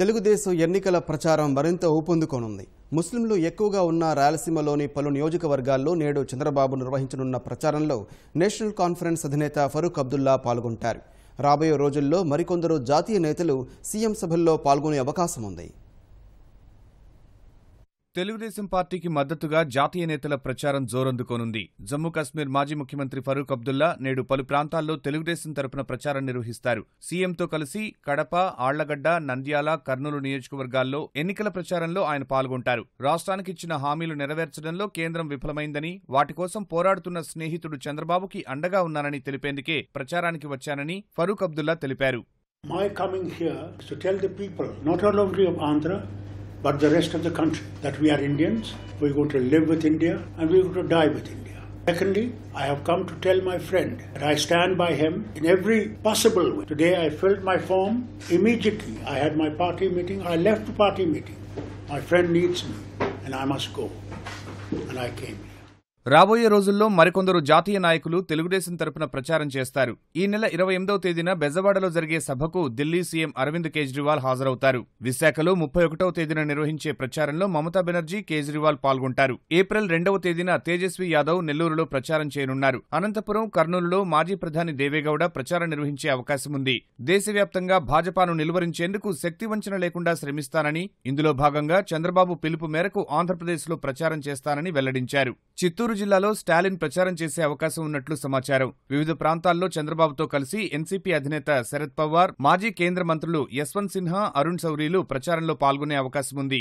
తెలుగుదేశం ఎన్నికల ప్రచారం మరింత ఊపందుకోనుంది. ముస్లింలు ఎక్కువగా ఉన్న రాయలసీమలోని పలు నియోజకవర్గాల్లో నేడు చంద్రబాబు నిర్వహించనున్న ప్రచారంలో నేషనల్ కాన్ఫరెన్స్ అధినేత ఫరూక్ అబ్దుల్లా పాల్గొంటారు. రాబోయే రోజుల్లో మరికొందరు జాతీయ నేతలు సీఎం సభల్లో పాల్గొనే అవకాశం ఉంది. తెలుగుదేశం పార్టీకి మద్దతుగా జాతీయ నేతల ప్రచారం జోరందుకోనుంది. జమ్మూ కశ్మీర్ మాజీ ముఖ్యమంత్రి ఫరూక్ అబ్దుల్లా నేడు పలు ప్రాంతాల్లో తెలుగుదేశం తరపున ప్రచారం నిర్వహిస్తారు. సీఎంతో కలిసి కడప, ఆళ్లగడ్డ, నంద్యాల, కర్నూలు నియోజకవర్గాల్లో ఎన్నికల ప్రచారంలో ఆయన పాల్గొంటారు. రాష్ట్రానికి ఇచ్చిన హామీలు నెరవేర్చడంలో కేంద్రం విఫలమైందని, వాటి కోసం పోరాడుతున్న స్నేహితుడు చంద్రబాబుకి అండగా ఉన్నానని తెలిపేందుకే ప్రచారానికి వచ్చానని ఫరూక్ అబ్దుల్లా తెలిపారు. My coming here is to tell the people, not only of Andhra, but the rest of the country, that we are Indians, we're going to live with India and we're going to die with India. Secondly, I have come to tell my friend that I stand by him in every possible way. Today I filled my form. Immediately I had my party meeting. I left the party meeting. My friend needs me and I must go. And I came. రాబోయే రోజుల్లో మరికొందరు జాతీయ నాయకులు తెలుగుదేశం తరపున ప్రచారం చేస్తారు. ఈ నెల 28వ తేదీన బెజవాడలో జరిగే సభకు ఢిల్లీ సీఎం అరవింద్ కేజ్రీవాల్ హాజరవుతారు. విశాఖలో 31వ తేదీన నిర్వహించే ప్రచారంలో మమతా బెనర్జీ, కేజ్రీవాల్ పాల్గొంటారు. ఏప్రిల్ 2వ తేదీన తేజస్వి యాదవ్ నెల్లూరులో ప్రచారం చేయనున్నారు. అనంతపురం, కర్నూలులో మాజీ ప్రధాని దేవేగౌడ ప్రచారం నిర్వహించే అవకాశం ఉంది. దేశవ్యాప్తంగా భాజపాను నిలువరించేందుకు శక్తివంచన లేకుండా శ్రమిస్తానని, ఇందులో భాగంగా చంద్రబాబు పిలుపు మేరకు ఆంధ్రప్రదేశ్లో ప్రచారం చేస్తానని వెల్లడించారు. చిత్తూరు జిల్లాలో స్టాలిన్ ప్రచారం చేసే అవకాశం ఉన్నట్లు సమాచారం. వివిధ ప్రాంతాల్లో చంద్రబాబుతో కలిసి ఎన్సీపీ అధినేత శరద్ పవార్, మాజీ కేంద్ర మంత్రులు యశ్వంత్ సిన్హా, అరుణ్ శౌరీలు ప్రచారంలో పాల్గొనే అవకాశం ఉంది.